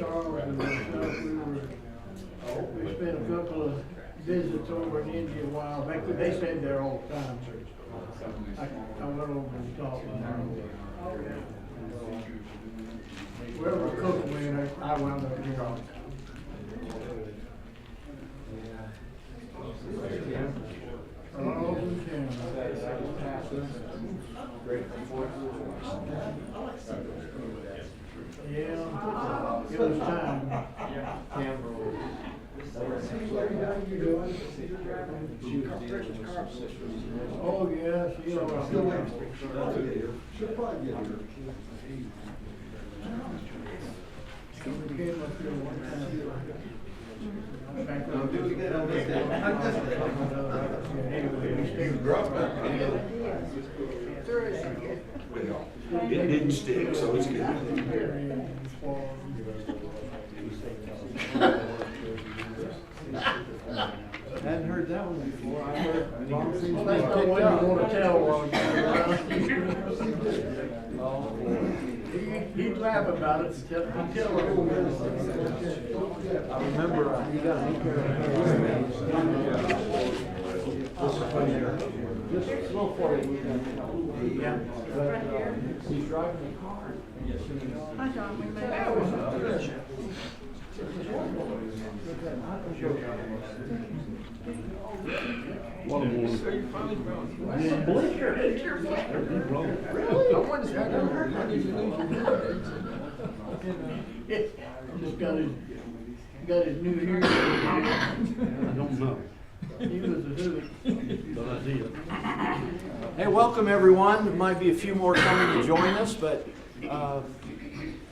Charles and myself, we spent a couple of visits over in India a while back. They stayed there all the time. I went over and talked to them. Wherever the cook went, I wound up here. Oh, yeah, it was time. Oh, yes, you know. We came up here one time. It didn't stick, so it's good. Hadn't heard that one before. I heard long things Well, that's not what you want to tell one. He'd laugh about it and tell I remember you got to take care of just slow for you. Yeah. But he's driving the car. Hi, John. We made Blinker. Just got his new hair. I don't know. He was a hoot. But I did. Hey, welcome everyone. There might be a few more coming to join us, but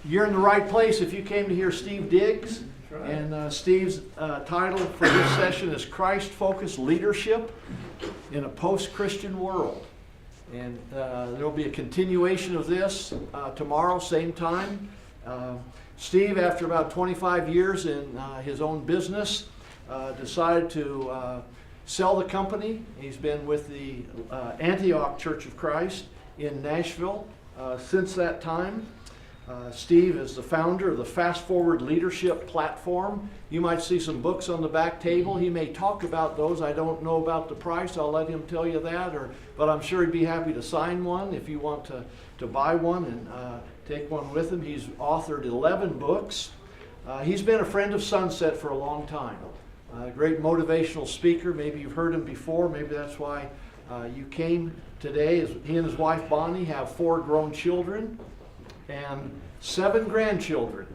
you're in the right place if you came to hear Steve Diggs. And Steve's title for this session is Christ-Focused Leadership in a Post-Christian World. And there will be a continuation of this tomorrow, same time. Steve, after about 25 years in his own business, decided to sell the company. He's been with the Antioch Church of Christ in Nashville since that time. Steve is the founder of the Fast Forward Leadership Platform. You might see some books on the back table. He may talk about those. I don't know about the price. I'll let him tell you that. But I'm sure he'd be happy to sign one if you want to buy one and take one with him. He's authored 11 books. He's been a friend of Sunset for a long time. A great motivational speaker. Maybe you've heard him before. Maybe that's why you came today. He and his wife Bonnie have 4 grown children and 7 grandchildren.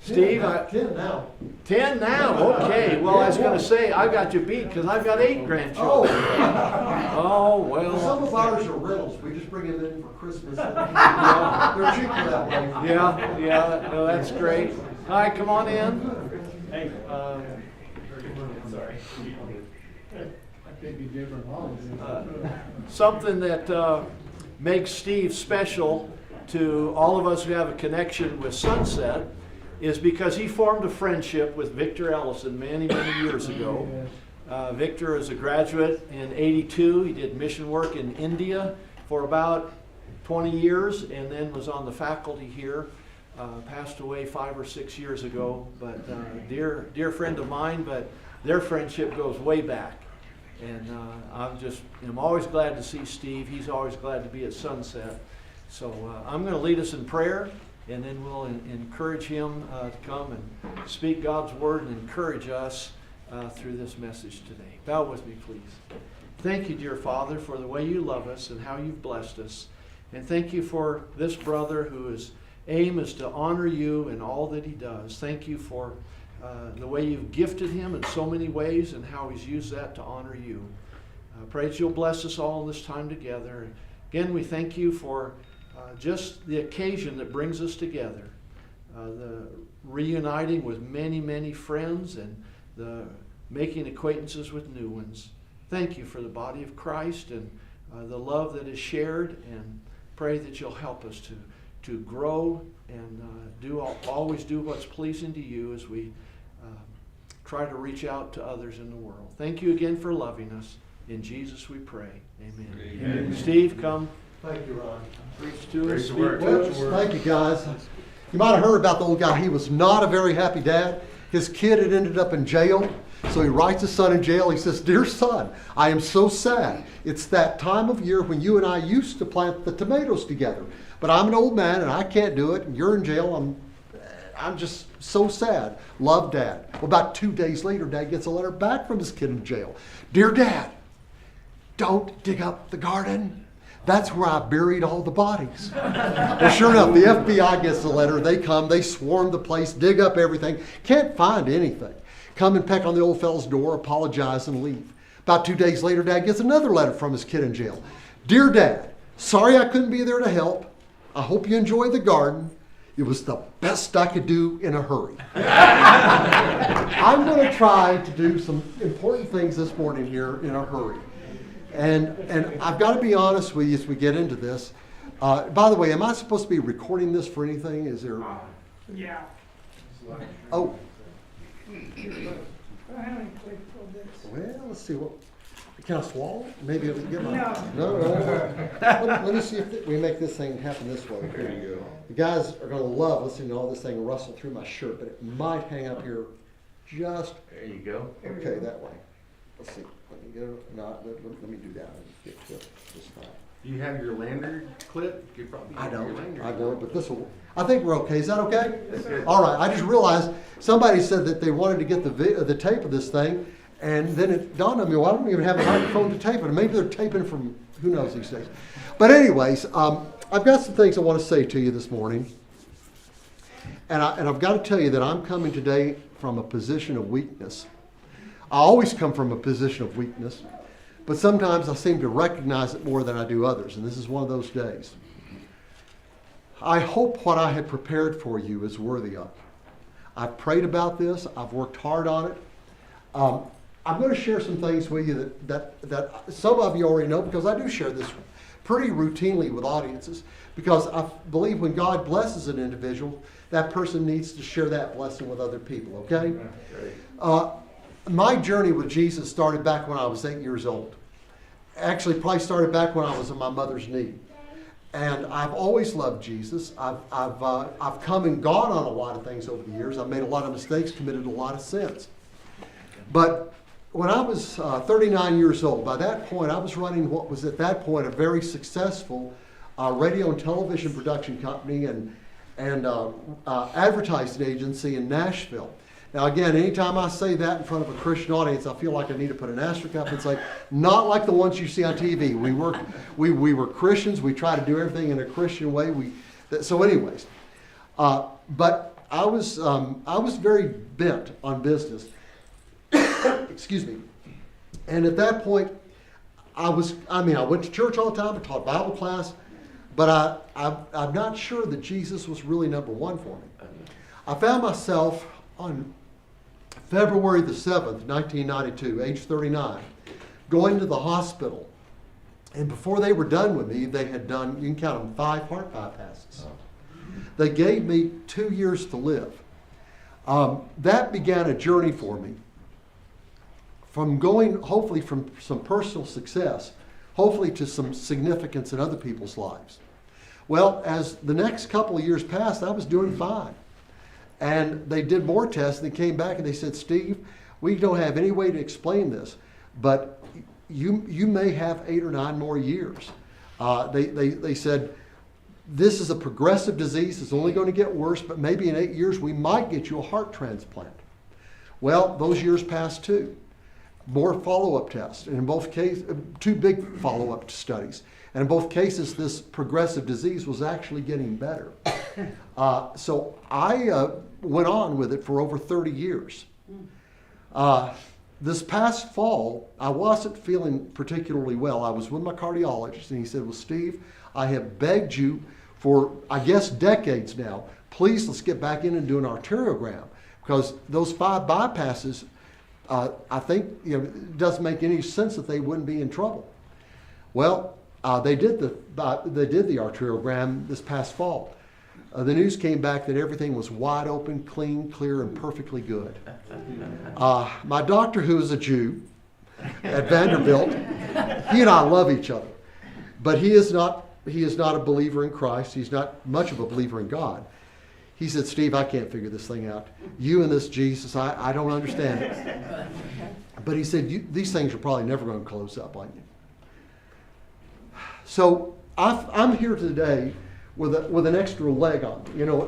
Steve, 10 now. 10 now. Okay. Well, I was going to say I got you beat because I've got 8 grandchildren. Oh well. Some of ours are rentals. We just bring them in for Christmas. They're cheaper that way. Yeah. No, that's great. Hi, come on in. Hey. Sorry. That could be different holidays. Something that makes Steve special to all of us who have a connection with Sunset is because he formed a friendship with Victor Ellison many years ago. Victor is a graduate in '82. He did mission work in India for about 20 years and then was on the faculty here. Passed away 5 or 6 years ago, but dear friend of mine, but their friendship goes way back. And I'm always glad to see Steve. He's always glad to be at Sunset. So I'm going to lead us in prayer, and then we'll encourage him to come and speak God's word and encourage us through this message today. Bow with me, please. Thank you, dear Father, for the way you love us and how you've blessed us. And thank you for this brother whose aim is to honor you in all that he does. Thank you for the way you've gifted him in so many ways and how he's used that to honor you. Pray that you'll bless us all this time together. Again, we thank you for just the occasion that brings us together, the reuniting with many friends and the making acquaintances with new ones. Thank you for the body of Christ and the love that is shared, and pray that you'll help us to grow and always do what's pleasing to you as we try to reach out to others in the world. Thank you again for loving us. In Jesus we pray. Amen. Amen. Steve, come. Thank you, Ron. Preach to us. Praise the word. Well, thank you, guys. You might have heard about the old guy. He was not a very happy dad. His kid had ended up in jail. So he writes his son in jail. He says, "Dear son, I am so sad. It's that time of year when you and I used to plant the tomatoes together. But I'm an old man and I can't do it. And you're in jail. I'm just so sad. Love, Dad." Well, about 2 days later, Dad gets a letter back from his kid in jail. "Dear Dad, don't dig up the garden. That's where I buried all the bodies." Well, sure enough, the FBI gets the letter. They come, they swarm the place, dig up everything. Can't find anything. Come and peck on the old fellow's door, apologize, and leave. About 2 days later, Dad gets another letter from his kid in jail. "Dear Dad, sorry I couldn't be there to help. I hope you enjoy the garden. It was the best I could do in a hurry." I'm going to try to do some important things this morning here in a hurry. And I've got to be honest with you as we get into this. By the way, am I supposed to be recording this for anything? Is there? Yeah. Oh, How many click for this? well, let's see. What can I swallow? Maybe it'll get my. No. Let me see if we make this thing happen this way. There you go. The guys are going to love listening to all this thing rustle through my shirt, but it might hang up here just There you go. okay that way. Let's see. Let me get it. No, let me do that. Get to it just fine. Do you have your lanyard clip? You probably I have your don't, lanyard. but this will, I think we're okay. Is that okay? That's good. All right, I just realized somebody said that they wanted to get the tape of this thing, and then it dawned on me, well, I don't even have a microphone to tape it. Maybe they're taping from, who knows these days. But anyways, I've got some things I want to say to you this morning. And I've got to tell you that I'm coming today from a position of weakness. I always come from a position of weakness, but sometimes I seem to recognize it more than I do others, and this is one of those days. I hope what I had prepared for you is worthy of. I've prayed about this. I've worked hard on it. I'm going to share some things with you that some of you already know, because I do share this pretty routinely with audiences, because I believe when God blesses an individual, that person needs to share that blessing with other people, okay? My journey with Jesus started back when I was 8 years old. Actually, probably started back when I was in my mother's knee. And I've always loved Jesus. I've come and gone on a lot of things over the years. I've made a lot of mistakes, committed a lot of sins. But when I was 39 years old, by that point, I was running what was at that point a very successful radio and television production company and advertising agency in Nashville. Now again, anytime I say that in front of a Christian audience, I feel like I need to put an asterisk up and say, not like the ones you see on TV. We were Christians. We try to do everything in a Christian way. So anyways, but I was very bent on business. Excuse me. And at that point, I went to church all the time. I taught Bible class, but I'm not sure that Jesus was really number one for me. I found myself on February the 7th, 1992, age 39, going to the hospital. And before they were done with me, they had done, you can count them, 5 heart bypasses. They gave me 2 years to live. That began a journey for me. From going, hopefully from some personal success, hopefully to some significance in other people's lives. Well, as the next couple of years passed, I was doing fine. And they did more tests, and they came back and they said, "Steve, we don't have any way to explain this, but you may have 8 or 9 more years." They said, "This is a progressive disease. It's only going to get worse, but maybe in 8 years we might get you a heart transplant." Well, those years passed too. More follow-up tests, and in both cases, 2 big follow-up studies. And in both cases, this progressive disease was actually getting better. So I went on with it for over 30 years. This past fall, I wasn't feeling particularly well. I was with my cardiologist, and he said, "Well, Steve, I have begged you for, I guess, decades now, please let's get back in and do an arteriogram, because those 5 bypasses, I think, it doesn't make any sense that they wouldn't be in trouble." Well, they did the arteriogram this past fall. The news came back that everything was wide open, clean, clear, and perfectly good. My doctor, who is a Jew at Vanderbilt, he and I love each other, but he is not a believer in Christ. He's not much of a believer in God. He said, Steve, I can't figure this thing out. You and this Jesus, I don't understand it. But he said, these things are probably never going to close up on you. So I'm here today with an extra leg on,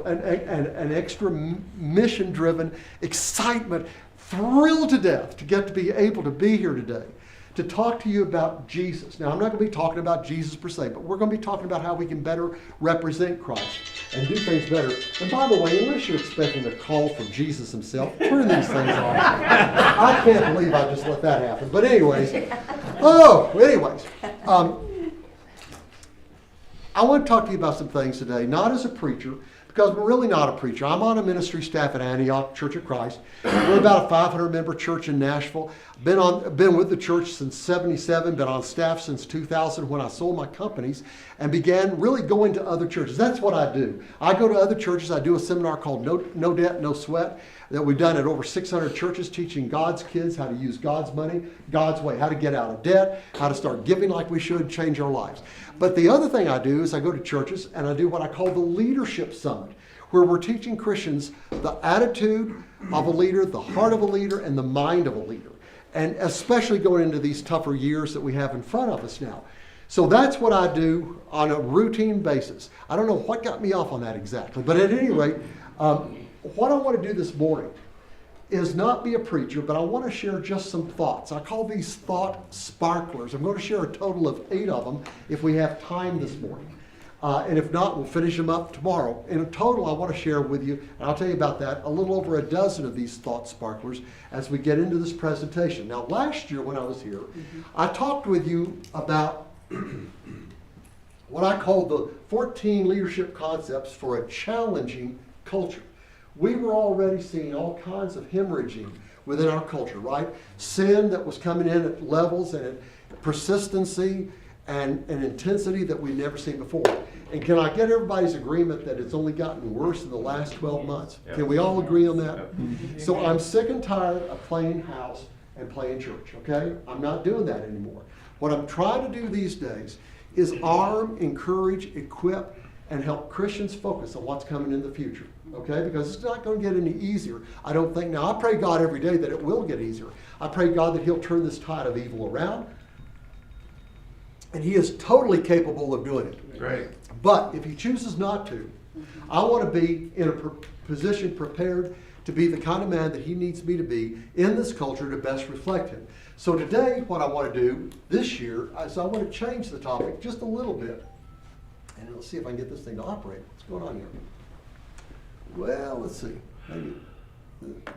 an extra mission-driven excitement, thrilled to death to get to be able to be here today, to talk to you about Jesus. Now, I'm not going to be talking about Jesus per se, but we're going to be talking about how we can better represent Christ and do things better. And by the way, unless you're expecting a call from Jesus himself, turn these things off. I can't believe I just let that happen. But anyways, I want to talk to you about some things today, not as a preacher, because we're really not a preacher. I'm on a ministry staff at Antioch Church of Christ. We're about a 500-member church in Nashville. Been with the church since '77, been on staff since 2000 when I sold my companies and began really going to other churches. That's what I do. I go to other churches. I do a seminar called No Debt, No Sweat that we've done at over 600 churches, teaching God's kids how to use God's money, God's way, how to get out of debt, how to start giving like we should, change our lives. But the other thing I do is I go to churches and I do what I call the Leadership Summit, where we're teaching Christians the attitude of a leader, the heart of a leader, and the mind of a leader. And especially going into these tougher years that we have in front of us now. So that's what I do on a routine basis. I don't know what got me off on that exactly, but at any rate, what I want to do this morning is not be a preacher, but I want to share just some thoughts. I call these thought sparklers. I'm going to share a total of 8 of them if we have time this morning. And if not, we'll finish them up tomorrow. In a total, I want to share with you, and I'll tell you about that, a little over a dozen of these thought sparklers as we get into this presentation. Now, last year when I was here, I talked with you about what I call the 14 leadership concepts for a challenging culture. We were already seeing all kinds of hemorrhaging within our culture, right? Sin that was coming in at levels and at persistency and an intensity that we've never seen before. And can I get everybody's agreement that it's only gotten worse in the last 12 months? Yep. Can we all agree on that? Yep. So I'm sick and tired of playing house and playing church, okay? I'm not doing that anymore. What I'm trying to do these days is arm, encourage, equip, and help Christians focus on what's coming in the future, okay? Because it's not going to get any easier, I don't think. Now, I pray God every day that it will get easier. I pray God that he'll turn this tide of evil around. And he is totally capable of doing it. Right. But if he chooses not to, I want to be in a position prepared to be the kind of man that he needs me to be in this culture to best reflect him. So today, what I want to do this year is I want to change the topic just a little bit. And let's see if I can get this thing to operate. What's going on here? Well, let's see. Maybe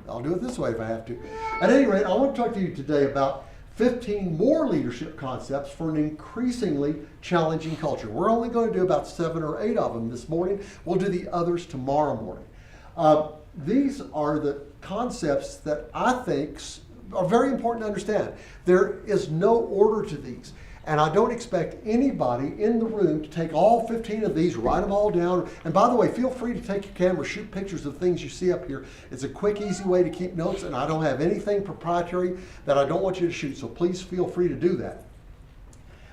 I'll do it this way if I have to. At any rate, I want to talk to you today about 15 more leadership concepts for an increasingly challenging culture. We're only going to do about 7 or 8 of them this morning. We'll do the others tomorrow morning. These are the concepts that I think are very important to understand. There is no order to these. And I don't expect anybody in the room to take all 15 of these, write them all down. And by the way, feel free to take your camera, shoot pictures of things you see up here. It's a quick, easy way to keep notes, and I don't have anything proprietary that I don't want you to shoot, so please feel free to do that.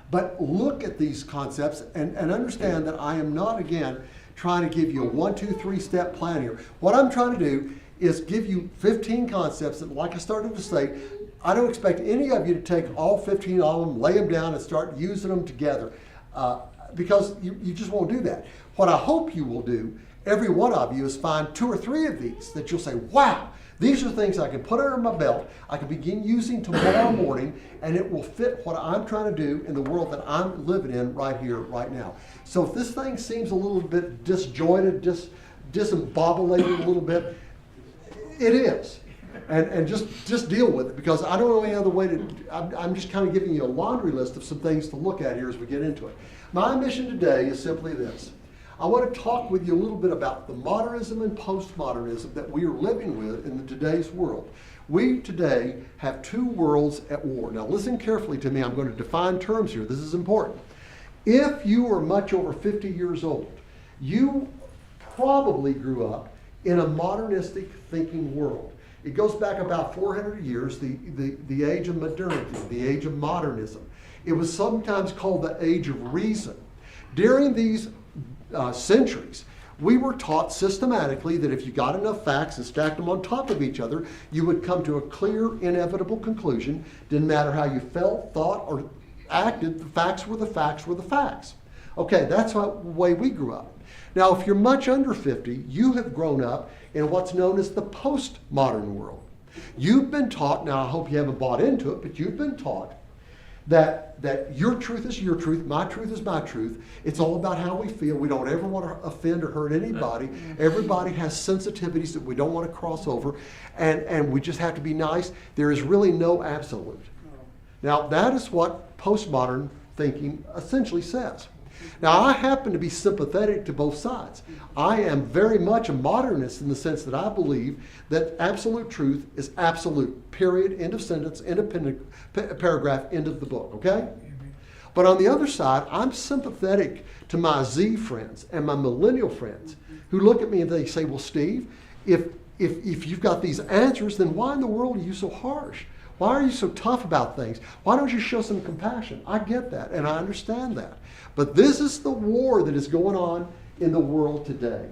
But look at these concepts and understand that I am not, again, trying to give you a 1, 2, 3 step plan here. What I'm trying to do is give you 15 concepts that, like I started to say, I don't expect any of you to take all 15 of them, lay them down, and start using them together because you just won't do that. What I hope you will do, every one of you, is find 2 or 3 of these that you'll say, wow, these are things I can put under my belt, I can begin using tomorrow morning, and it will fit what I'm trying to do in the world that I'm living in right here, right now. So if this thing seems a little bit disjointed, disembobulated a little bit, it is. And just deal with it, because I don't know any other way to, I'm just kind of giving you a laundry list of some things to look at here as we get into it. My mission today is simply this. I want to talk with you a little bit about the modernism and postmodernism that we are living with in today's world. We today have 2 worlds at war. Now listen carefully to me. I'm going to define terms here. This is important. If you are much over 50 years old, you probably grew up in a modernistic thinking world. It goes back about 400 years, the age of modernity, the age of modernism. It was sometimes called the age of reason. During these centuries, We were taught systematically that if you got enough facts and stacked them on top of each other, you would come to a clear, inevitable conclusion. Didn't matter how you felt, thought, or acted, the facts were the facts were the facts. Okay, that's the way we grew up. Now, if you're much under 50, you have grown up in what's known as the postmodern world. You've been taught, now I hope you haven't bought into it, but you've been taught that your truth is your truth, my truth is my truth. It's all about how we feel. We don't ever want to offend or hurt anybody. Everybody has sensitivities that we don't want to cross over, and we just have to be nice. There is really no absolute. Now, that is what postmodern thinking essentially says. Now, I happen to be sympathetic to both sides. I am very much a modernist in the sense that I believe that absolute truth is absolute, period, end of sentence, end of paragraph, end of the book, okay? But on the other side, I'm sympathetic to my Z friends and my millennial friends who look at me and they say, well, Steve, if you've got these answers, then why in the world are you so harsh? Why are you so tough about things? Why don't you show some compassion? I get that, and I understand that. But this is the war that is going on in the world today.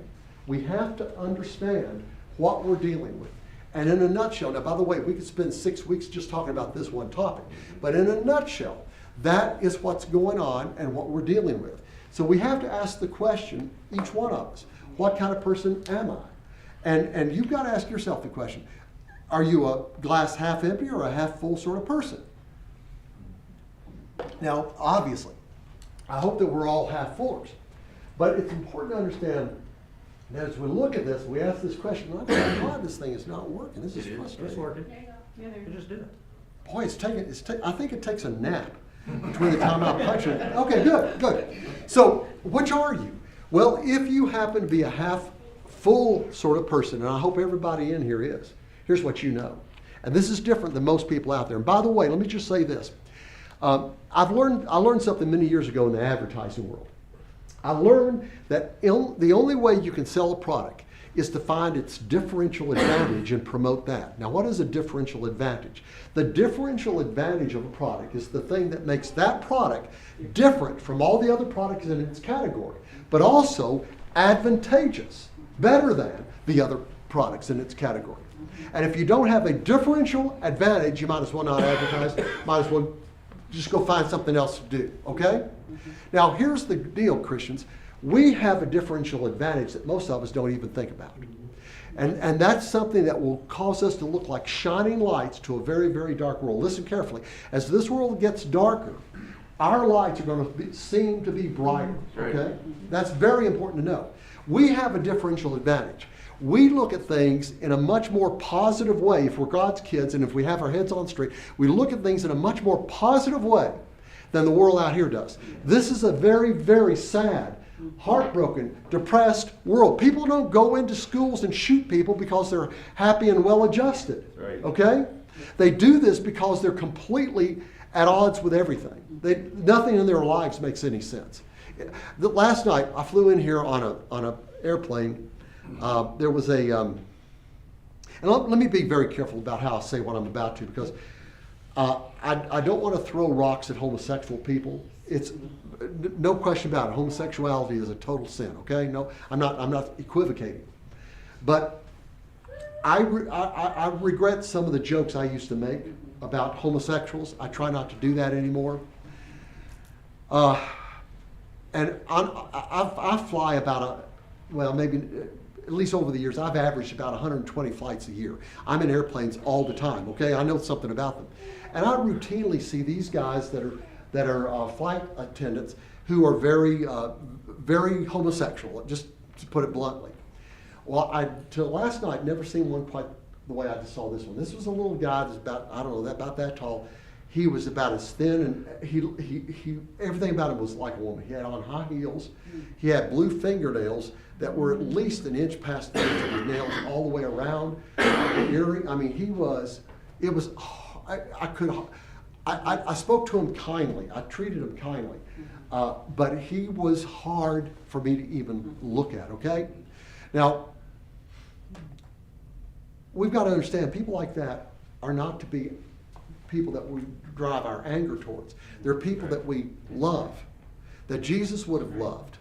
We have to understand what we're dealing with. And in a nutshell, now by the way, we could spend 6 weeks just talking about this one topic, but in a nutshell, that is what's going on and what we're dealing with. So we have to ask the question, each one of us, what kind of person am I? And you've got to ask yourself the question, are you a glass half empty or a half full sort of person? Now, obviously, I hope that we're all half fullers. But it's important to understand that as we look at this, we ask this question, oh my God, this thing is not working. This is frustrating. It's working. Yeah, You just did it. Boy, I think it takes a nap between the time I punch it. Okay, good. So, which are you? Well, if you happen to be a half full sort of person, and I hope everybody in here is, here's what you know. And this is different than most people out there. And by the way, let me just say this. I learned something many years ago in the advertising world. I learned that the only way you can sell a product is to find its differential advantage and promote that. Now, what is a differential advantage? The differential advantage of a product is the thing that makes that product different from all the other products in its category, but also advantageous, better than the other products in its category. And if you don't have a differential advantage, you might as well not advertise, might as well just go find something else to do, okay? Now, here's the deal, Christians. We have a differential advantage that most of us don't even think about. And that's something that will cause us to look like shining lights to a very, very dark world. Listen carefully. As this world gets darker, our lights are going to seem to be brighter, okay? That's very important to know. We have a differential advantage. We look at things in a much more positive way if we're God's kids and if we have our heads on straight. We look at things in a much more positive way than the world out here does. This is a very, very sad, heartbroken, depressed world. People don't go into schools and shoot people because they're happy and well-adjusted, okay? They do this because they're completely at odds with everything. Nothing in their lives makes any sense. Last night, I flew in here on an airplane. There was a, and let me be very careful about how I say what I'm about to, because I don't want to throw rocks at homosexual people. It's no question about it. Homosexuality is a total sin. Okay, no, I'm not equivocating, but I regret some of the jokes I used to make about homosexuals. I try not to do that anymore. And I fly about maybe at least over the years, I've averaged about 120 flights a year. I'm in airplanes all the time, okay? I know something about them. And I routinely see these guys that are flight attendants who are very, very homosexual, just to put it bluntly. Well, till last night, never seen one quite the way I just saw this one. This was a little guy that's about that tall. He was about as thin, and he everything about him was like a woman. He had on high heels. He had blue fingernails that were at least an inch past the edge of his nails all the way around. Earring. I mean, I spoke to him kindly. I treated him kindly. But he was hard for me to even look at, okay? Now, we've got to understand, people like that are not to be people that we drive our anger towards. They're people that we love, that Jesus would have loved.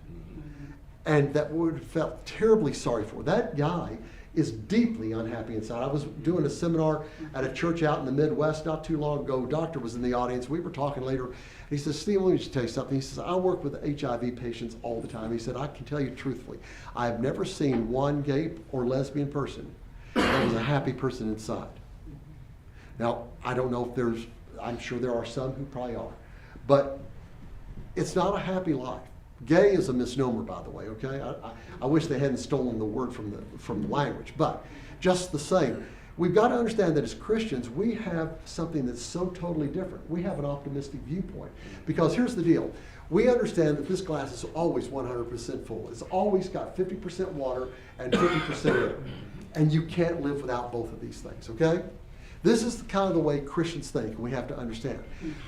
and that would have felt terribly sorry for. That guy is deeply unhappy inside. I was doing a seminar at a church out in the Midwest not too long ago. A doctor was in the audience. We were talking later. He says, Steve, let me just tell you something. He says, I work with HIV patients all the time. He said, I can tell you truthfully, I have never seen one gay or lesbian person that was a happy person inside. Now, I don't know if I'm sure there are some who probably are, but it's not a happy life. Gay is a misnomer, by the way, okay? I wish they hadn't stolen the word from the language, but just the same, we've got to understand that as Christians, we have something that's so totally different. We have an optimistic viewpoint, because here's the deal. We understand that this glass is always 100% full. It's always got 50% water and 50% air, and you can't live without both of these things, okay? This is kind of the way Christians think, and we have to understand.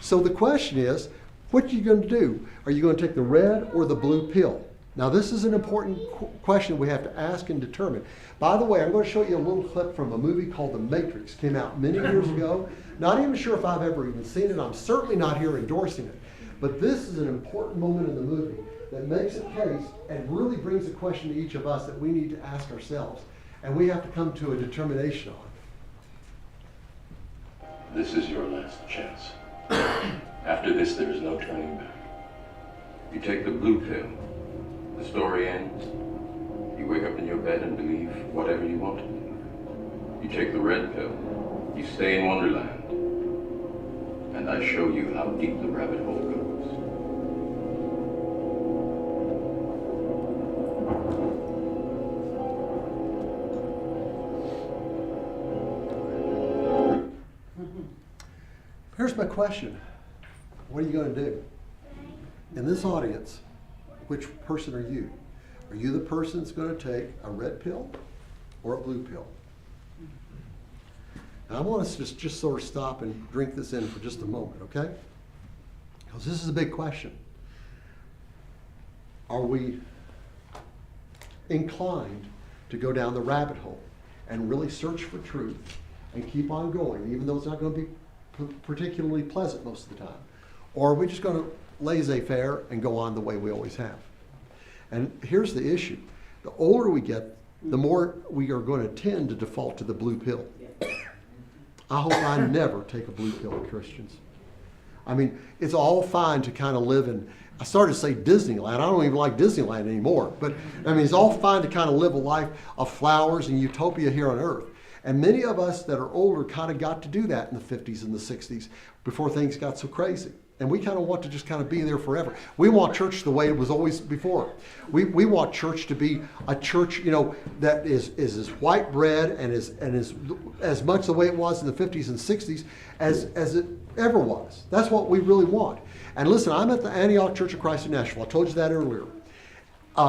So the question is, what are you going to do? Are you going to take the red or the blue pill? Now, this is an important question we have to ask and determine. By the way, I'm going to show you a little clip from a movie called The Matrix. Came out many years ago. Not even sure if I've ever even seen it. I'm certainly not here endorsing it. But this is an important moment in the movie that makes a case and really brings a question to each of us that we need to ask ourselves. And we have to come to a determination on. This is your last chance. After this, there is no turning back. You take the blue pill, the story ends. You wake up in your bed and believe whatever you want to believe. You take the red pill, you stay in Wonderland, and I show you how deep the rabbit hole goes. Here's my question. What are you going to do? In this audience, which person are you? Are you the person that's going to take a red pill or a blue pill? Now, I want us to just sort of stop and drink this in for just a moment, okay? Because this is a big question. Are we inclined to go down the rabbit hole and really search for truth and keep on going, even though it's not going to be particularly pleasant most of the time? Or are we just going to laissez-faire and go on the way we always have? And here's the issue. The older we get, the more we are going to tend to default to the blue pill. I hope I never take a blue pill, Christians. I mean, it's all fine to kind of live in, I started to say Disneyland. I don't even like Disneyland anymore. But, I mean, it's all fine to kind of live a life of flowers and utopia here on earth. And many of us that are older kind of got to do that in the 50s and the 60s before things got so crazy. And we kind of want to just kind of be there forever. We want church the way it was always before. We want church to be a church, you know, that is as white bread and is as much the way it was in the 50s and 60s as it ever was. That's what we really want. And listen, I'm at the Antioch Church of Christ in Nashville. I told you that earlier.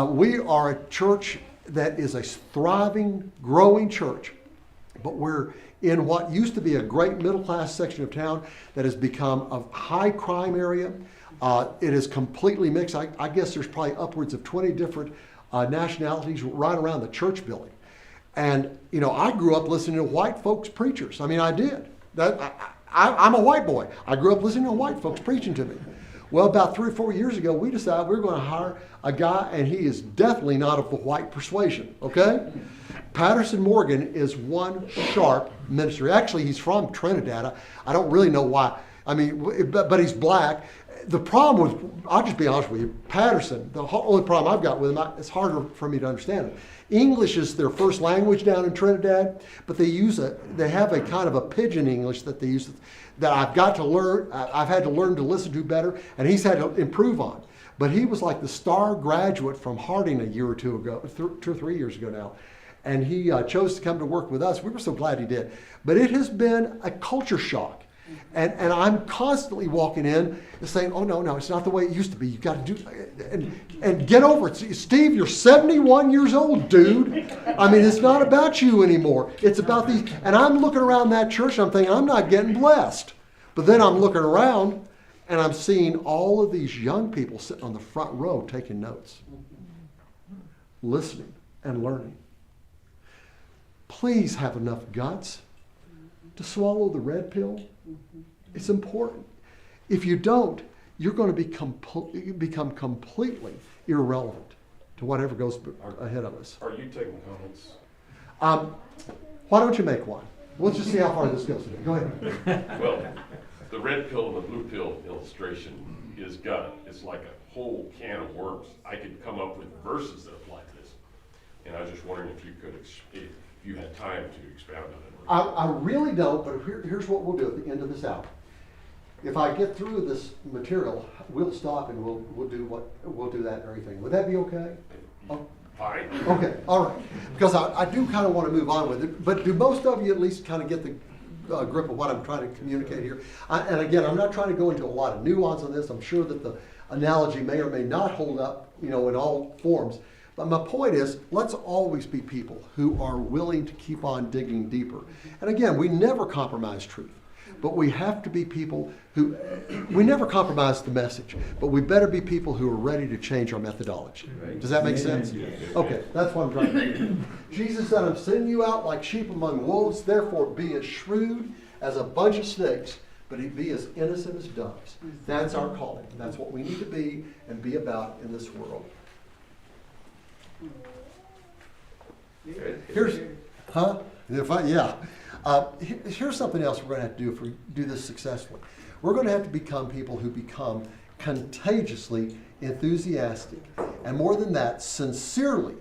We are a church that is a thriving, growing church. But we're in what used to be a great middle-class section of town that has become a high crime area. It is completely mixed. I guess there's probably upwards of 20 different nationalities right around the church building. And, you know, I grew up listening to white folks preachers. I mean, I did. I'm a white boy. I grew up listening to white folks preaching to me. Well, about 3 or 4 years ago, we decided we were going to hire a guy, and he is definitely not of the white persuasion, okay? Patterson Morgan is one sharp minister. Actually, he's from Trinidad. I don't really know why. I mean, but he's black. The problem with, I'll just be honest with you, Patterson, the only problem I've got with him, it's harder for me to understand him. English is their first language down in Trinidad, but they have a kind of a pidgin English that they use that I've got to learn, I've had to learn to listen to better, and he's had to improve on. But he was like the star graduate from Harding a year or two ago, 2 or 3 years ago now. And he chose to come to work with us. We were so glad he did. But it has been a culture shock. And I'm constantly walking in and saying, oh, no, it's not the way it used to be. You've got to do, and get over it. Steve, you're 71 years old, dude. I mean, it's not about you anymore. It's about these. And I'm looking around that church and I'm thinking, I'm not getting blessed. But then I'm looking around and I'm seeing all of these young people sitting on the front row taking notes, listening and learning. Please have enough guts to swallow the red pill. It's important. If you don't, you're going to become completely irrelevant to whatever goes ahead of us. Are you taking comments? Why don't you make one? We'll just see how far this goes today. Go ahead. Well, the red pill and the blue pill illustration it's like a whole can of worms. I could come up with verses that apply to this. And I was just wondering if you could, if you had time to expound on it. I really don't, but here's what we'll do at the end of this hour. If I get through this material, we'll stop and we'll do that and everything. Would that be okay? Oh. Fine. Okay, all right. Because I do kind of want to move on with it, but do most of you at least kind of get the grip of what I'm trying to communicate here? And again, I'm not trying to go into a lot of nuance on this. I'm sure that the analogy may or may not hold up, in all forms. But my point is, let's always be people who are willing to keep on digging deeper. And again, we never compromise truth. But we have to be people who, we never compromise the message, but we better be people who are ready to change our methodology. Does that make sense? Okay, that's what I'm trying to do. Jesus said, I'm sending you out like sheep among wolves, therefore be as shrewd as a bunch of snakes, but be as innocent as doves. That's our calling. That's what we need to be and be about in this world. Here's something else we're going to have to do if we do this successfully. We're going to have to become people who become contagiously enthusiastic, and more than that, sincerely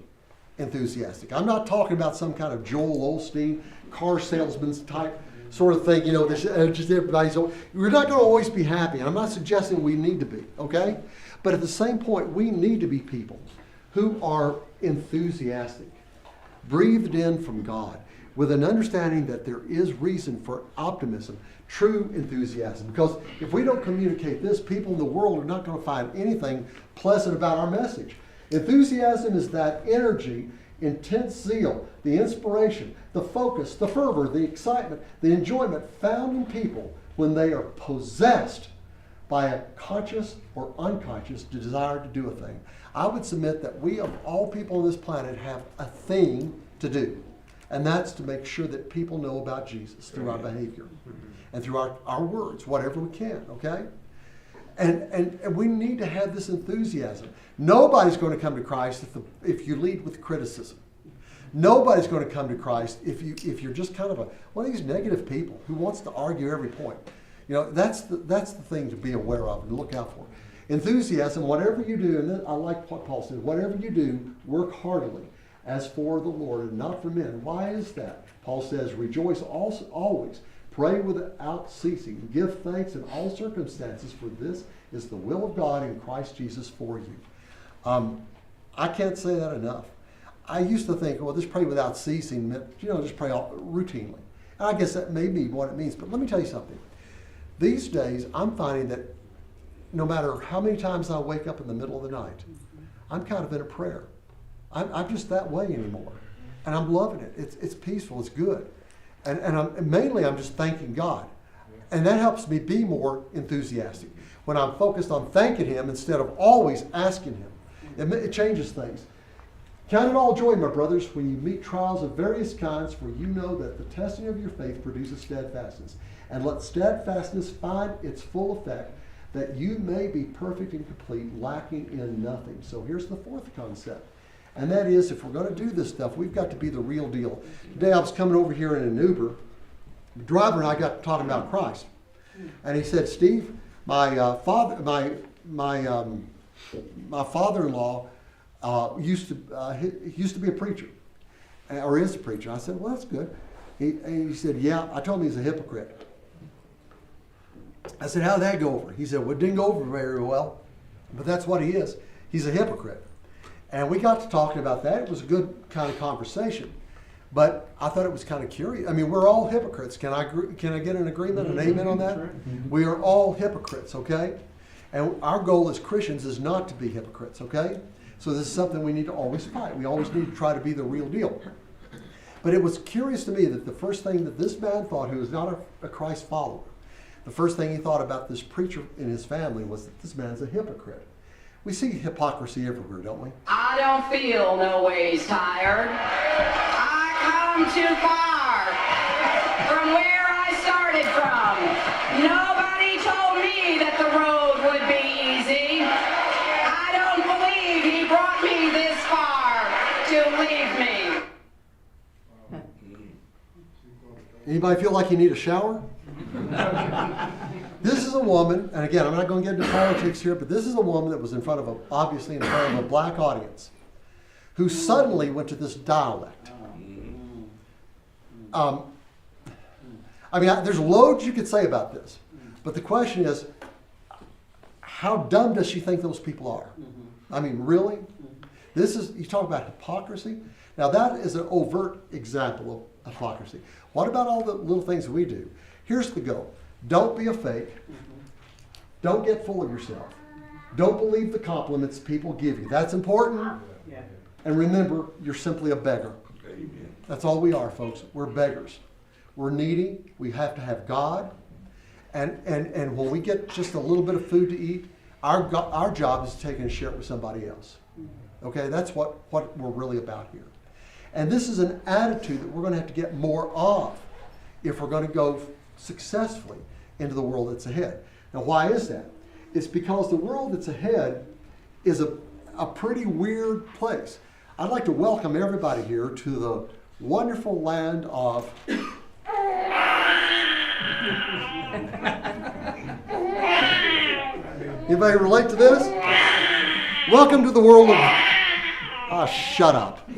enthusiastic. I'm not talking about some kind of Joel Osteen, car salesman type sort of thing, just everybody's. We're not going to always be happy, and I'm not suggesting we need to be, okay? But at the same point, we need to be people who are enthusiastic, breathed in from God, with an understanding that there is reason for optimism, true enthusiasm. Because if we don't communicate this, people in the world are not going to find anything pleasant about our message. Enthusiasm is that energy, intense zeal, the inspiration, the focus, the fervor, the excitement, the enjoyment found in people when they are possessed by a conscious or unconscious desire to do a thing. I would submit that we, of all people on this planet, have a thing to do. And that's to make sure that people know about Jesus through our behavior and through our words, whatever we can, okay? And we need to have this enthusiasm. Nobody's going to come to Christ if you lead with criticism. Nobody's going to come to Christ if you're just kind of one of these negative people who wants to argue every point. That's the thing to be aware of and look out for. Enthusiasm, whatever you do, and I like what Paul said, whatever you do, work heartily as for the Lord and not for men. Why is that? Paul says, rejoice also, always, pray without ceasing, give thanks in all circumstances, for this is the will of God in Christ Jesus for you. I can't say that enough. I used to think, well, just pray without ceasing meant, just pray routinely. And I guess that may be what it means. But let me tell you something. These days, I'm finding that no matter how many times I wake up in the middle of the night, I'm kind of in a prayer. I'm just that way anymore. And I'm loving it. It's peaceful. It's good. And I'm just thanking God. And that helps me be more enthusiastic when I'm focused on thanking Him instead of always asking Him. It changes things. Count it all joy, my brothers, when you meet trials of various kinds, for you know that the testing of your faith produces steadfastness. And let steadfastness find its full effect, that you may be perfect and complete, lacking in nothing. So here's the fourth concept. And that is, if we're going to do this stuff, we've got to be the real deal. Today I was coming over here in an Uber. The driver and I got talking about Christ. And he said, Steve, my father-in-law used to be a preacher, or is a preacher. I said, well, that's good. He said, yeah. I told him he's a hypocrite. I said, how'd that go over? He said, well, it didn't go over very well, but that's what he is. He's a hypocrite. And we got to talking about that. It was a good kind of conversation, but I thought it was kind of curious. I mean, we're all hypocrites. Can I get an agreement, an amen on that? We are all hypocrites, okay? And our goal as Christians is not to be hypocrites, okay? So this is something we need to always fight. We always need to try to be the real deal. But it was curious to me that the first thing that this man thought, who is not a Christ follower, the first thing he thought about this preacher in his family was that this man's a hypocrite. We see hypocrisy everywhere, don't we? I don't feel no ways tired. I come too far from where I started from. Nobody told me that the road would be easy. I don't believe he brought me this far. Anybody feel like you need a shower? This is a woman, and again, I'm not going to get into politics here, but this is a woman that was obviously in front of a black audience, who suddenly went to this dialect. There's loads you could say about this, but the question is, how dumb does she think those people are? I mean, really? You talk about hypocrisy. Now that is an overt example of hypocrisy. What about all the little things we do? Here's the goal. Don't be a fake. Don't get full of yourself. Don't believe the compliments people give you. That's important. And remember, you're simply a beggar. That's all we are, folks. We're beggars. We're needy. We have to have God. And when we get just a little bit of food to eat, our job is to take and share it with somebody else. Okay, that's what we're really about here. And this is an attitude that we're going to have to get more of if we're going to go successfully into the world that's ahead. Now, why is that? It's because the world that's ahead is a pretty weird place. I'd like to welcome everybody here to the wonderful land of Anybody relate to this? Welcome to the world of shut up.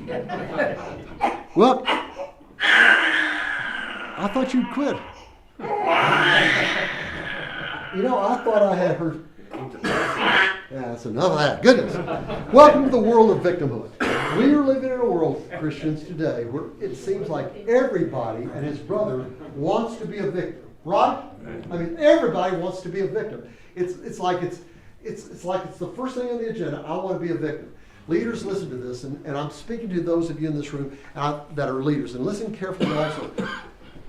Well, I thought you'd quit. I thought I had heard. Yeah, that's enough of that. Goodness. Welcome to the world of victimhood. We are living in a world, Christians, today where it seems like everybody and his brother wants to be a victim. Right? I mean, everybody wants to be a victim. It's like it's the first thing on the agenda. I want to be a victim. Leaders, listen to this, and I'm speaking to those of you in this room that are leaders, and listen carefully also.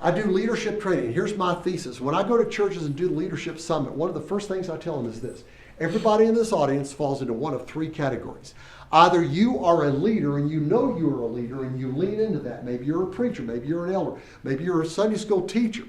I do leadership training. Here's my thesis. When I go to churches and do the leadership summit, one of the first things I tell them is this. Everybody in this audience falls into one of three categories. Either you are a leader and you know you're a leader and you lean into that. Maybe you're a preacher, maybe you're an elder, maybe you're a Sunday school teacher.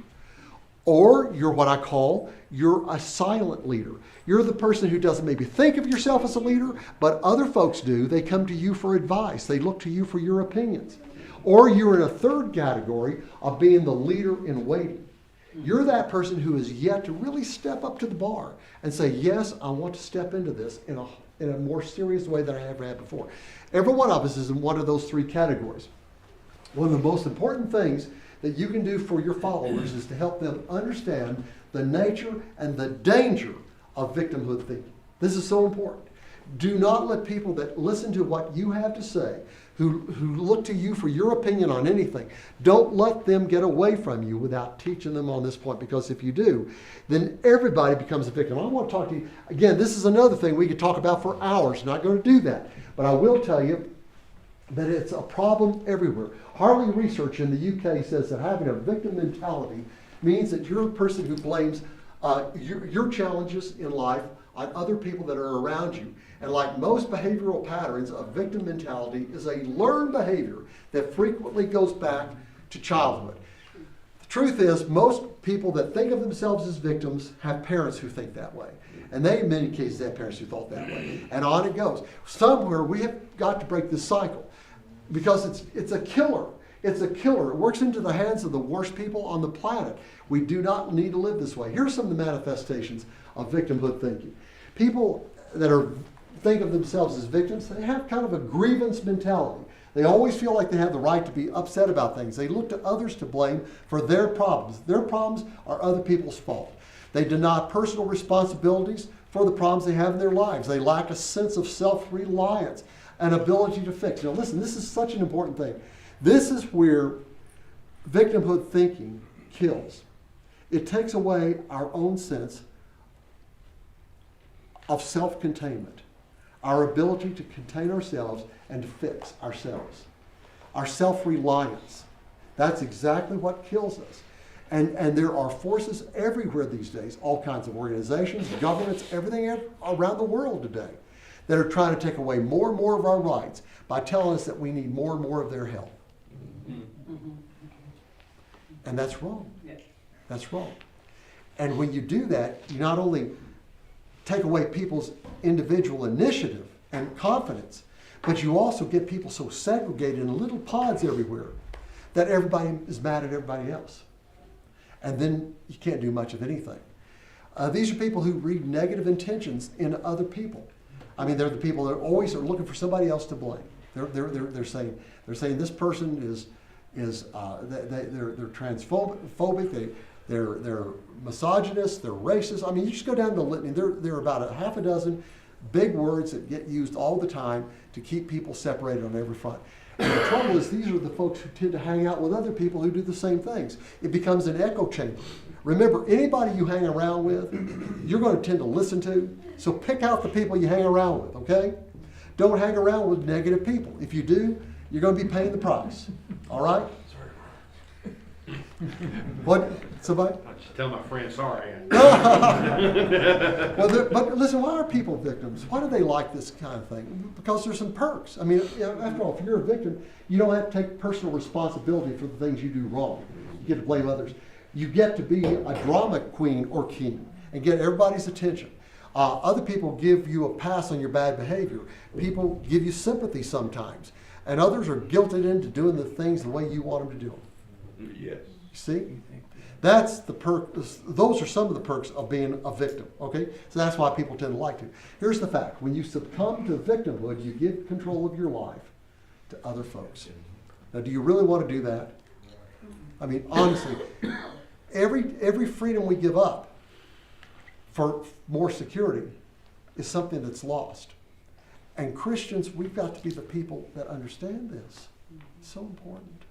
Or you're what I call, you're a silent leader. You're the person who doesn't maybe think of yourself as a leader, but other folks do. They come to you for advice. They look to you for your opinions. Or you're in a third category of being the leader in waiting. You're that person who is yet to really step up to the bar and say, yes, I want to step into this in a more serious way than I ever had before. Every one of us is in one of those three categories. One of the most important things that you can do for your followers is to help them understand the nature and the danger of victimhood thinking. This is so important. Do not let people that listen to what you have to say, who look to you for your opinion on anything, don't let them get away from you without teaching them on this point, because if you do, then everybody becomes a victim. I want to talk to you, again, this is another thing we could talk about for hours. Not going to do that. But I will tell you that it's a problem everywhere. Harley research in the UK says that having a victim mentality means that you're a person who blames your challenges in life on other people that are around you. And like most behavioral patterns, a victim mentality is a learned behavior that frequently goes back to childhood. The truth is, most people that think of themselves as victims have parents who think that way. And they, in many cases, have parents who thought that way. And on it goes. Somewhere we have got to break this cycle, because it's a killer. It's a killer. It works into the hands of the worst people on the planet. We do not need to live this way. Here are some of the manifestations of victimhood thinking. People that think of themselves as victims, they have kind of a grievance mentality. They always feel like they have the right to be upset about things. They look to others to blame for their problems. Their problems are other people's fault. They deny personal responsibilities for the problems they have in their lives. They lack a sense of self-reliance, an ability to fix. Now listen, this is such an important thing. This is where victimhood thinking kills. It takes away our own sense of self-containment, our ability to contain ourselves and to fix ourselves. Our self-reliance. That's exactly what kills us. And there are forces everywhere these days, all kinds of organizations, governments, everything around the world today, that are trying to take away more and more of our rights by telling us that we need more and more of their help. And that's wrong. That's wrong. And when you do that, you not only take away people's individual initiative and confidence, but you also get people so segregated in little pods everywhere that everybody is mad at everybody else. and then you can't do much of anything. These are people who read negative intentions in other people. I mean, they're the people that always are looking for somebody else to blame. They're saying this person they're transphobic. They're misogynist. They're racist. I mean, you just go down the litany. There are about a half a dozen big words that get used all the time to keep people separated on every front. And the trouble is, these are the folks who tend to hang out with other people who do the same things. It becomes an echo chamber. Remember, anybody you hang around with, you're going to tend to listen to. So pick out the people you hang around with, okay? Don't hang around with negative people. If you do, you're going to be paying the price. All right? What? Somebody? I just tell my friend sorry. Well, but listen, why are people victims? Why do they like this kind of thing? Because there's some perks. I mean, after all, if you're a victim, you don't have to take personal responsibility for the things you do wrong. You get to blame others. You get to be a drama queen or king and get everybody's attention. Other people give you a pass on your bad behavior. People give you sympathy sometimes. And others are guilted into doing the things the way you want them to do them. Yes. You see? That's the perk. Those are some of the perks of being a victim, okay? So that's why people tend to like to. Here's the fact. When you succumb to victimhood, you give control of your life to other folks. Now, do you really want to do that? I mean, honestly, every freedom we give up for more security is something that's lost. And Christians, we've got to be the people that understand this. It's so important.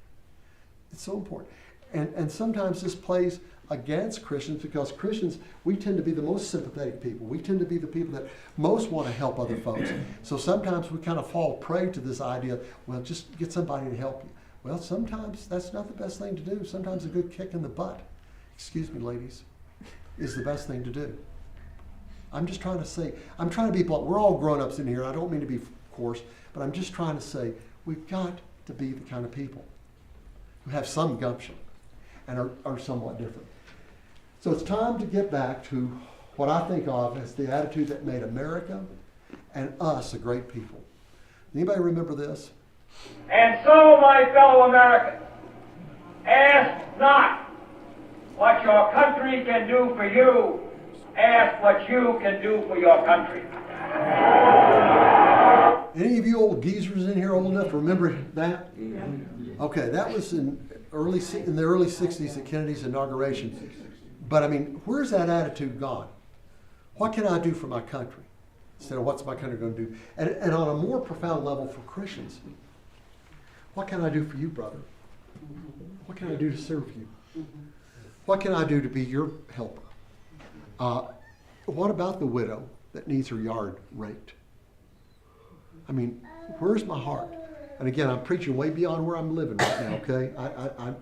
It's so important. And sometimes this plays against Christians because Christians, we tend to be the most sympathetic people. We tend to be the people that most want to help other folks. So sometimes we kind of fall prey to this idea, well, just get somebody to help you. Well, sometimes that's not the best thing to do. Sometimes a good kick in the butt, excuse me, ladies, is the best thing to do. I'm just trying to say, I'm trying to be blunt. We're all grown-ups in here. I don't mean to be coarse, but I'm just trying to say we've got to be the kind of people who have some gumption and are somewhat different. So it's time to get back to what I think of as the attitude that made America and us a great people. Anybody remember this? And so, my fellow Americans, ask not what your country can do for you, ask what you can do for your country. Any of you old geezers in here old enough to remember that? Yeah. Okay, that was in the early 60s at Kennedy's inauguration. But I mean, where's that attitude gone? What can I do for my country? Instead of what's my country going to do? And on a more profound level for Christians, what can I do for you, brother? What can I do to serve you? What can I do to be your helper? What about the widow that needs her yard raked? I mean, where's my heart? And again, I'm preaching way beyond where I'm living right now, okay?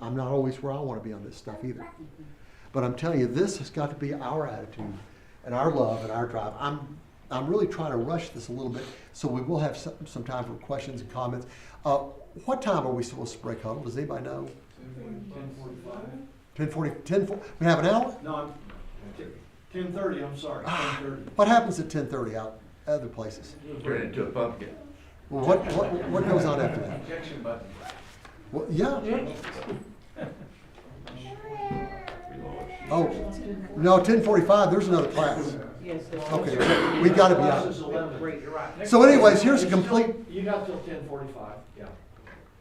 I'm not always where I want to be on this stuff either. But I'm telling you, this has got to be our attitude and our love and our drive. I'm really trying to rush this a little bit, so we will have some time for questions and comments. What time are we supposed to break huddle? Does anybody know? 10:40. We have an hour? No, 10:30, I'm sorry, 10:30. What happens at 10:30 out other places? Turn it into a pumpkin. Well, what goes on after that? Injection button. Well, yeah. Oh, no, 10:45, there's another class. Yes. Okay, we got to be Class is out. 11. Great, you're right. So anyways, here's a complete, You got till 10:45, yeah.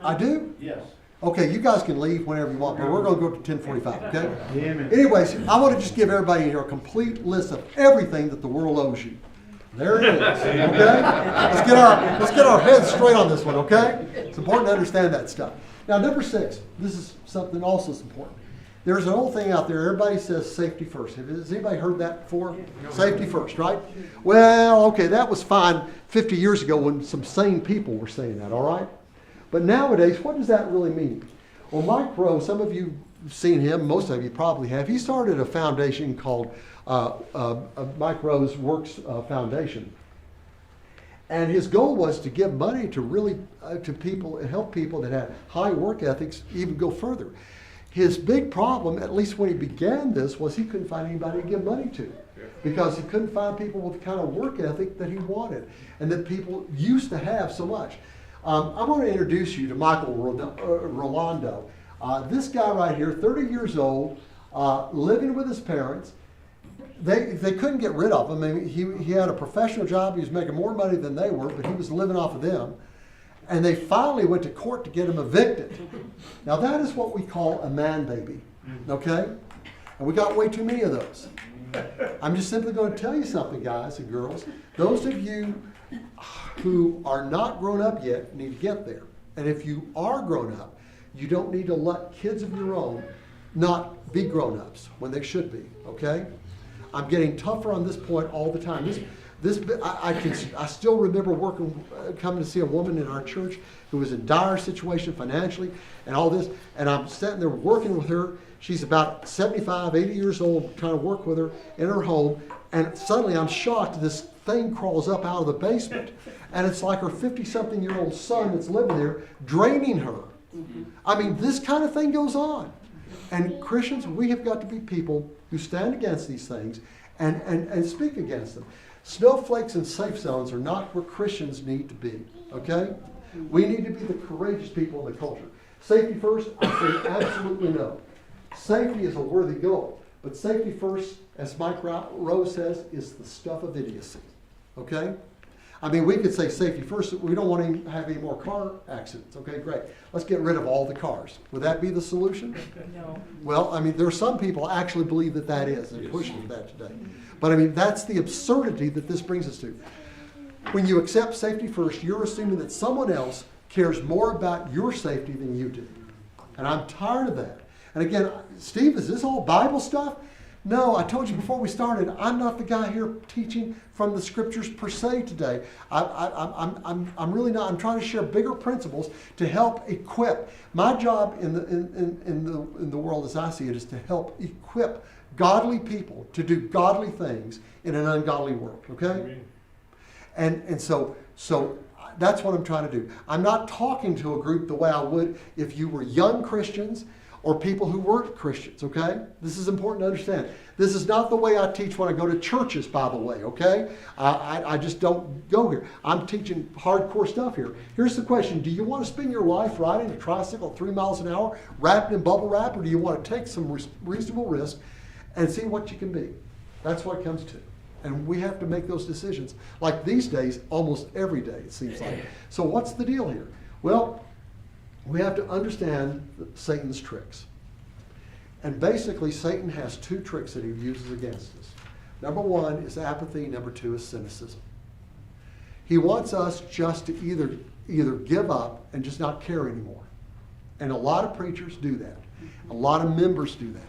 I do? Yes. Okay, you guys can leave whenever you want, but we're going to go to 10:45, okay? Anyways, I want to just give everybody in here a complete list of everything that the world owes you. There it is, okay? Let's get our heads straight on this one, okay? It's important to understand that stuff. Now, number 6, this is something also that's important. There's an old thing out there, everybody says safety first. Has anybody heard that before? Safety first, right? Well, okay, that was fine 50 years ago when some sane people were saying that, all right? But nowadays, what does that really mean? Well, Mike Rowe, some of you have seen him, most of you probably have. He started a foundation called Mike Rowe's Works Foundation. And his goal was to give money to really, to people, and help people that had high work ethics even go further. His big problem, at least when he began this, was he couldn't find anybody to give money to. Because he couldn't find people with the kind of work ethic that he wanted and that people used to have so much. I want to introduce you to Michael Rolando. This guy right here, 30 years old, living with his parents. They couldn't get rid of him. I mean, he had a professional job. He was making more money than they were, but he was living off of them. And they finally went to court to get him evicted. Now that is what we call a man baby, okay? And we got way too many of those. I'm just simply going to tell you something, guys and girls. Those of you who are not grown up yet need to get there. And if you are grown up, you don't need to let kids of your own not be grown-ups when they should be, okay? I'm getting tougher on this point all the time. I still remember coming to see a woman in our church who was in dire situation financially and all this, and I'm sitting there working with her. She's about 75, 80 years old, trying to work with her in her home, and suddenly I'm shocked this thing crawls up out of the basement, and it's like her 50-something-year-old son that's living there draining her. I mean, this kind of thing goes on. And Christians, we have got to be people who stand against these things and speak against them. Snowflakes and safe zones are not where Christians need to be, okay? We need to be the courageous people in the culture. Safety first, I say absolutely no. Safety is a worthy goal, but safety first, as Mike Rose says, is the stuff of idiocy, okay? I mean, we could say safety first. We don't want to have any more car accidents. Okay, great. Let's get rid of all the cars. Would that be the solution? No. Well, I mean, there are some people who actually believe that that is and pushing for that today. But I mean, that's the absurdity that this brings us to. When you accept safety first, you're assuming that someone else cares more about your safety than you do. And I'm tired of that. And again, Steve, is this all Bible stuff? No, I told you before we started, I'm not the guy here teaching from the scriptures per se today. I'm really not. I'm trying to share bigger principles to help equip. My job in the world as I see it is to help equip godly people to do godly things in an ungodly world, okay? And so that's what I'm trying to do. I'm not talking to a group the way I would if you were young Christians or people who weren't Christians, okay? This is important to understand. This is not the way I teach when I go to churches, by the way, okay? I just don't go here. I'm teaching hardcore stuff here. Here's the question. Do you want to spend your life riding a tricycle 3 miles an hour, wrapped in bubble wrap, or do you want to take some reasonable risk and see what you can be? That's what it comes to. And we have to make those decisions. Like these days, almost every day, it seems like. So what's the deal here? Well, we have to understand Satan's tricks. And basically, Satan has 2 tricks that he uses against us. Number 1 is apathy. Number 2 is cynicism. He wants us just to either give up and just not care anymore. And a lot of preachers do that. A lot of members do that.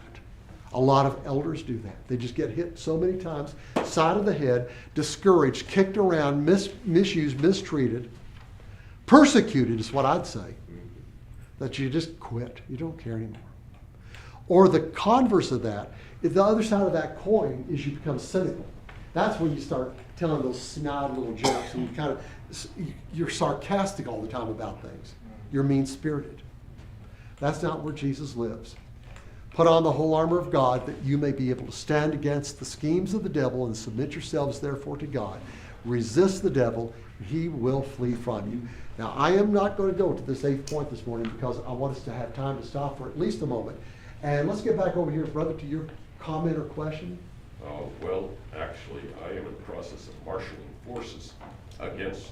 A lot of elders do that. They just get hit so many times, side of the head, discouraged, kicked around, misused, mistreated, persecuted is what I'd say, that you just quit. You don't care anymore. Or the converse of that, the other side of that coin is you become cynical. That's when you start telling those snide little jokes and you're sarcastic all the time about things. You're mean-spirited. That's not where Jesus lives. Put on the whole armor of God that you may be able to stand against the schemes of the devil and submit yourselves therefore to God. Resist the devil, he will flee from you. Now, I am not going to go to this 8th point this morning because I want us to have time to stop for at least a moment. And let's get back over here, brother, to your comment or question. Well, actually, I am in the process of marshaling forces against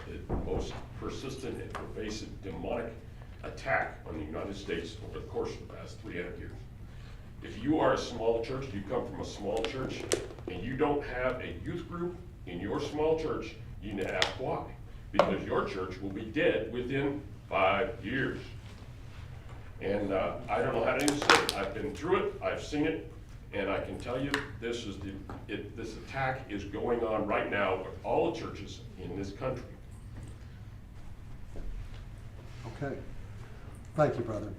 the most persistent and pervasive demonic attack on the United States over the course of the past 300 years. If you are a small church, you come from a small church, and you don't have a youth group in your small church, you need to ask why. Because your church will be dead within 5 years. And I don't know how to even say it. I've been through it, I've seen it, and I can tell you this attack is going on right now with all the churches in this country. Okay. Thank you, brother.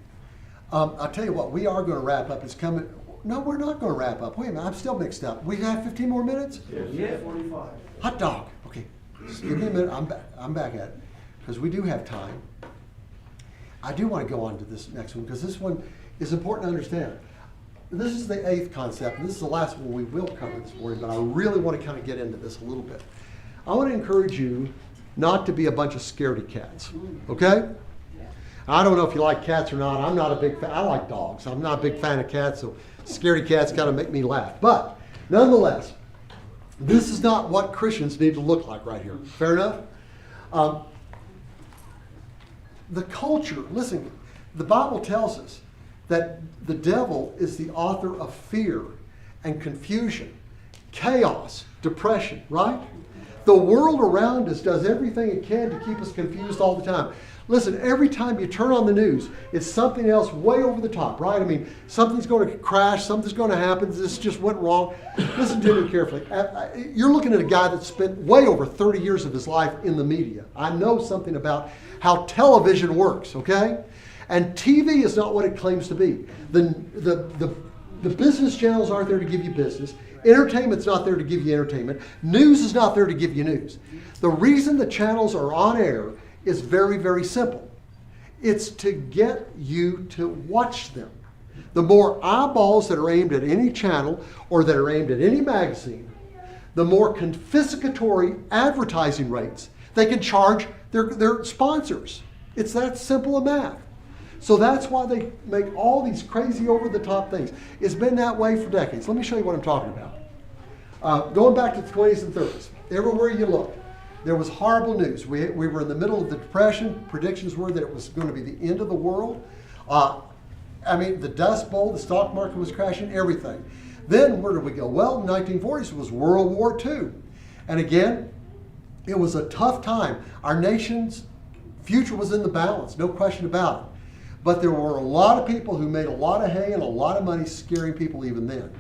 I'll tell you what, we are going to wrap up. It's coming. No, we're not going to wrap up. Wait a minute, I'm still mixed up. We have 15 more minutes? Yeah, 45. Hot dog. Okay, just give me a minute. I'm back at it because we do have time. I do want to go on to this next one because this one is important to understand. This is the 8th concept, and this is the last one we will cover this morning, but I really want to kind of get into this a little bit. I want to encourage you not to be a bunch of scaredy cats, okay? I don't know if you like cats or not. I'm not a big fan. I like dogs. I'm not a big fan of cats, so scaredy cats kind of make me laugh. But nonetheless, this is not what Christians need to look like right here. Fair enough? The culture, listen, the Bible tells us that the devil is the author of fear and confusion, chaos, depression, right? The world around us does everything it can to keep us confused all the time. Listen, every time you turn on the news, it's something else way over the top, right? I mean, something's going to crash, something's going to happen, this just went wrong. Listen to me carefully. You're looking at a guy that spent way over 30 years of his life in the media. I know something about how television works, okay? And TV is not what it claims to be. The business channels aren't there to give you business. Entertainment's not there to give you entertainment. News is not there to give you news. The reason the channels are on air is very, very simple. It's to get you to watch them. The more eyeballs that are aimed at any channel or that are aimed at any magazine, the more confiscatory advertising rates they can charge their sponsors. It's that simple a math. So that's why they make all these crazy over-the-top things. It's been that way for decades. Let me show you what I'm talking about. Going back to the 20s and 30s, everywhere you look, there was horrible news. We were in the middle of the Depression. Predictions were that it was going to be the end of the world. I mean, the Dust Bowl, the stock market was crashing, everything. Then where did we go? Well, in the 1940s, it was World War II. And again, it was a tough time. Our nation's future was in the balance, no question about it. But there were a lot of people who made a lot of hay and a lot of money scaring people even then.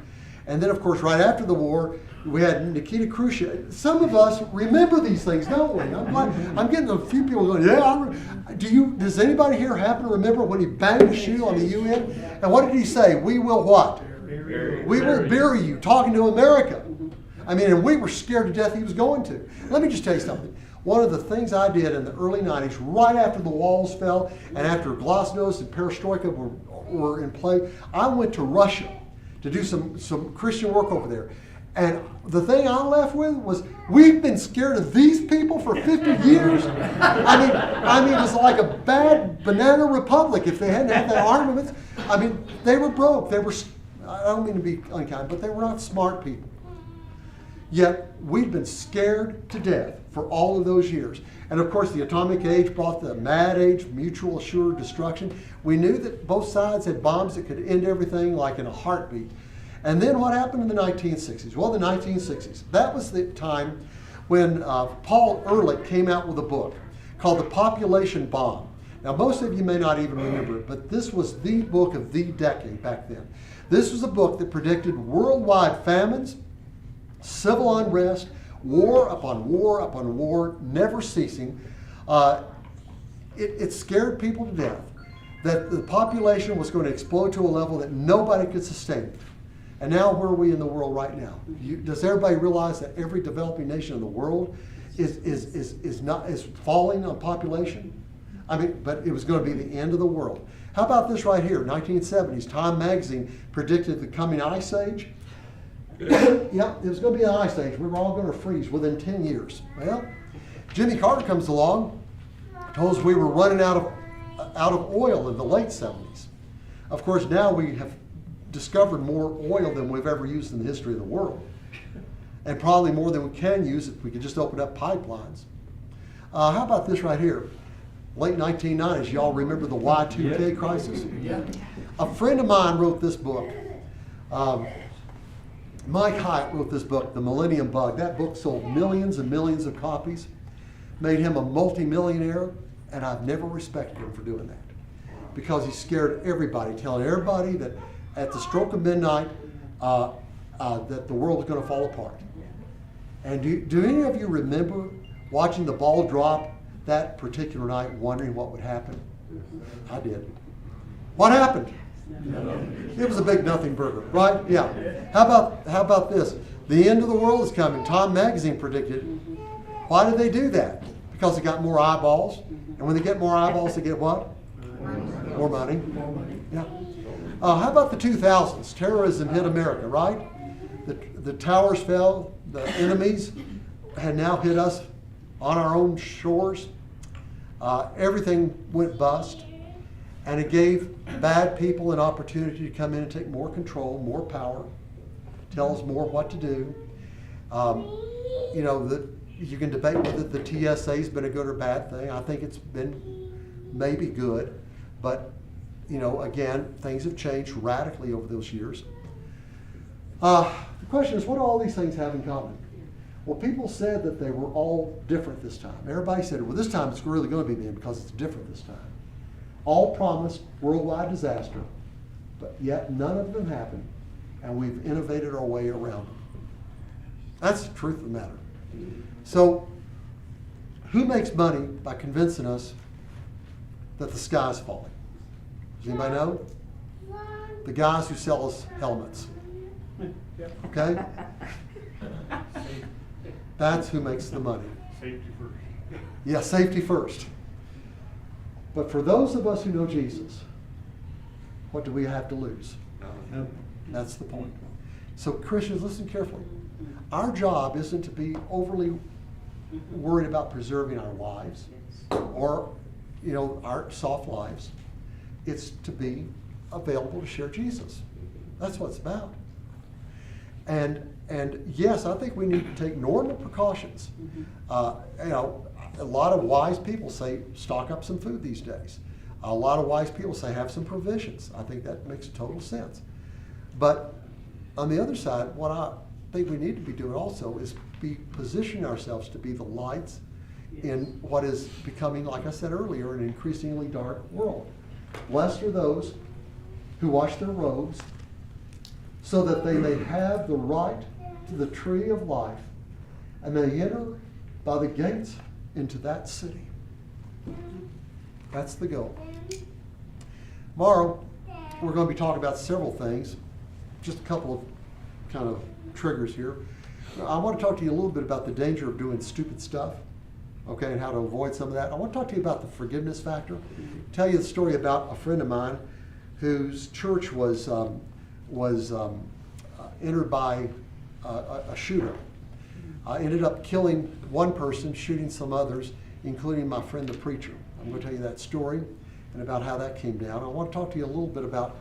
And then, of course, right after the war, we had Nikita Khrushchev. Some of us remember these things, don't we? I'm getting a few people going, yeah, does anybody here happen to remember when he banged the shoe on the UN? And what did he say? We will what? We will bury you, talking to America. I mean, and we were scared to death he was going to. Let me just tell you something. One of the things I did in the early 90s, right after the walls fell and after Glasnost and Perestroika were in play, I went to Russia to do some Christian work over there. And the thing I left with was, we've been scared of these people for 50 years. I mean, it was like a bad banana republic if they hadn't had their armaments. I mean, they were broke. They were, I don't mean to be unkind, but they were not smart people. Yet, we'd been scared to death for all of those years. And of course, the atomic age brought the mad age, mutual assured destruction. We knew that both sides had bombs that could end everything like in a heartbeat. And then what happened in the 1960s? Well, the 1960s, that was the time when Paul Ehrlich came out with a book called The Population Bomb. Now, most of you may not even remember it, but this was the book of the decade back then. This was a book that predicted worldwide famines, civil unrest, war upon war upon war, never ceasing. It scared people to death that the population was going to explode to a level that nobody could sustain it. And now where are we in the world right now? Does everybody realize that every developing nation in the world is falling on population? I mean, but it was going to be the end of the world. How about this right here? 1970s, Time magazine predicted the coming ice age. Yeah, it was going to be an ice age. We were all going to freeze within 10 years. Well, Jimmy Carter comes along, told us we were running out of oil in the late 70s. Of course, now we have discovered more oil than we've ever used in the history of the world. And probably more than we can use if we could just open up pipelines. How about this right here? Late 1990s, y'all remember the Y2K crisis? Yeah. A friend of mine wrote this book. Mike Hyatt wrote this book, The Millennium Bug. That book sold millions and millions of copies, made him a multimillionaire, and I've never respected him for doing that. Because he scared everybody, telling everybody that at the stroke of midnight, that the world was going to fall apart. And do any of you remember watching the ball drop that particular night, wondering what would happen? I did. What happened? It was a big nothing burger, right? Yeah. How about this? The end of the world is coming. Time magazine predicted. Why did they do that? Because they got more eyeballs. And when they get more eyeballs, they get what? More money. Yeah. How about the 2000s? Terrorism hit America, right? The towers fell. The enemies had now hit us on our own shores. Everything went bust. And it gave bad people an opportunity to come in and take more control, more power, tell us more what to do. You know, you can debate whether the TSA's been a good or bad thing. I think it's been maybe good, but you know, again, things have changed radically over those years. The question is, what do all these things have in common? Well, people said that they were all different this time. Everybody said, well, this time it's really going to be them because it's different this time. All promised worldwide disaster, but yet none of them happened, and we've innovated our way around them. That's the truth of the matter. So, who makes money by convincing us that the sky's falling? Does anybody know? The guys who sell us helmets. Okay? That's who makes the money. Safety first. Yeah, safety first. But for those of us who know Jesus, what do we have to lose? That's the point. So Christians, listen carefully. Our job isn't to be overly worried about preserving our lives or, you know, our soft lives. It's to be available to share Jesus. That's what it's about. And yes, I think we need to take normal precautions. You know, a lot of wise people say stock up some food these days. A lot of wise people say have some provisions. I think that makes total sense. But on the other side, what I think we need to be doing also is be positioning ourselves to be the lights in what is becoming, like I said earlier, an increasingly dark world. Blessed are those who wash their robes so that they may have the right to the tree of life and may enter by the gates into that city. That's the goal. Tomorrow, we're going to be talking about several things, just a couple of kind of triggers here. I want to talk to you a little bit about the danger of doing stupid stuff, okay, and how to avoid some of that. I want to talk to you about the forgiveness factor. Tell you the story about a friend of mine whose church was entered by a shooter. Ended up killing one person, shooting some others, including my friend the preacher. I'm going to tell you that story and about how that came down. I want to talk to you a little bit about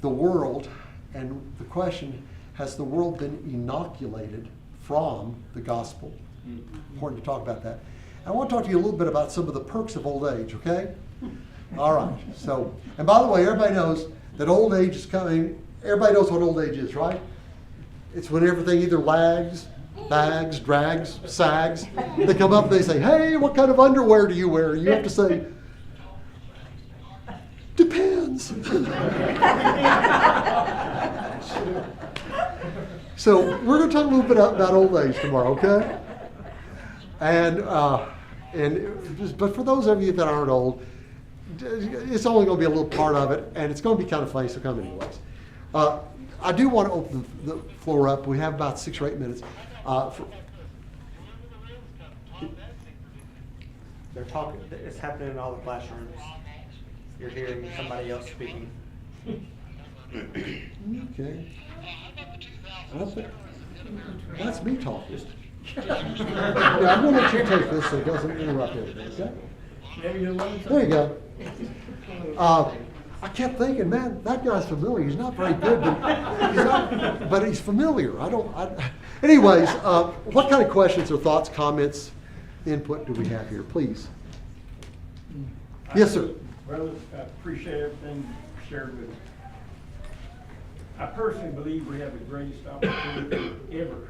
the world and the question, has the world been inoculated from the gospel? Important to talk about that. And I want to talk to you a little bit about some of the perks of old age, okay? All right. So, and by the way, everybody knows that old age is coming. Everybody knows what old age is, right? It's when everything either lags, bags, drags, sags. They come up and they say, hey, what kind of underwear do you wear? And you have to say, depends. So we're going to talk a little bit about old age tomorrow, okay? But for those of you that aren't old, it's only going to be a little part of it, and it's going to be kind of funny, so come anyways. I do want to open the floor up. We have about 6 or 8 minutes. They're talking, it's happening in all the classrooms. You're hearing somebody else speaking. Okay. That's me talking. Yeah, I'm going to let you take this so it doesn't interrupt everything, okay? Maybe you'll learn There you go. I kept thinking, man, that guy's familiar. He's not very good, but he's familiar. Anyways, what kind of questions or thoughts, comments, input do we have here? Please. Yes, sir. Well, I appreciate everything shared with us. I personally believe we have the greatest opportunity ever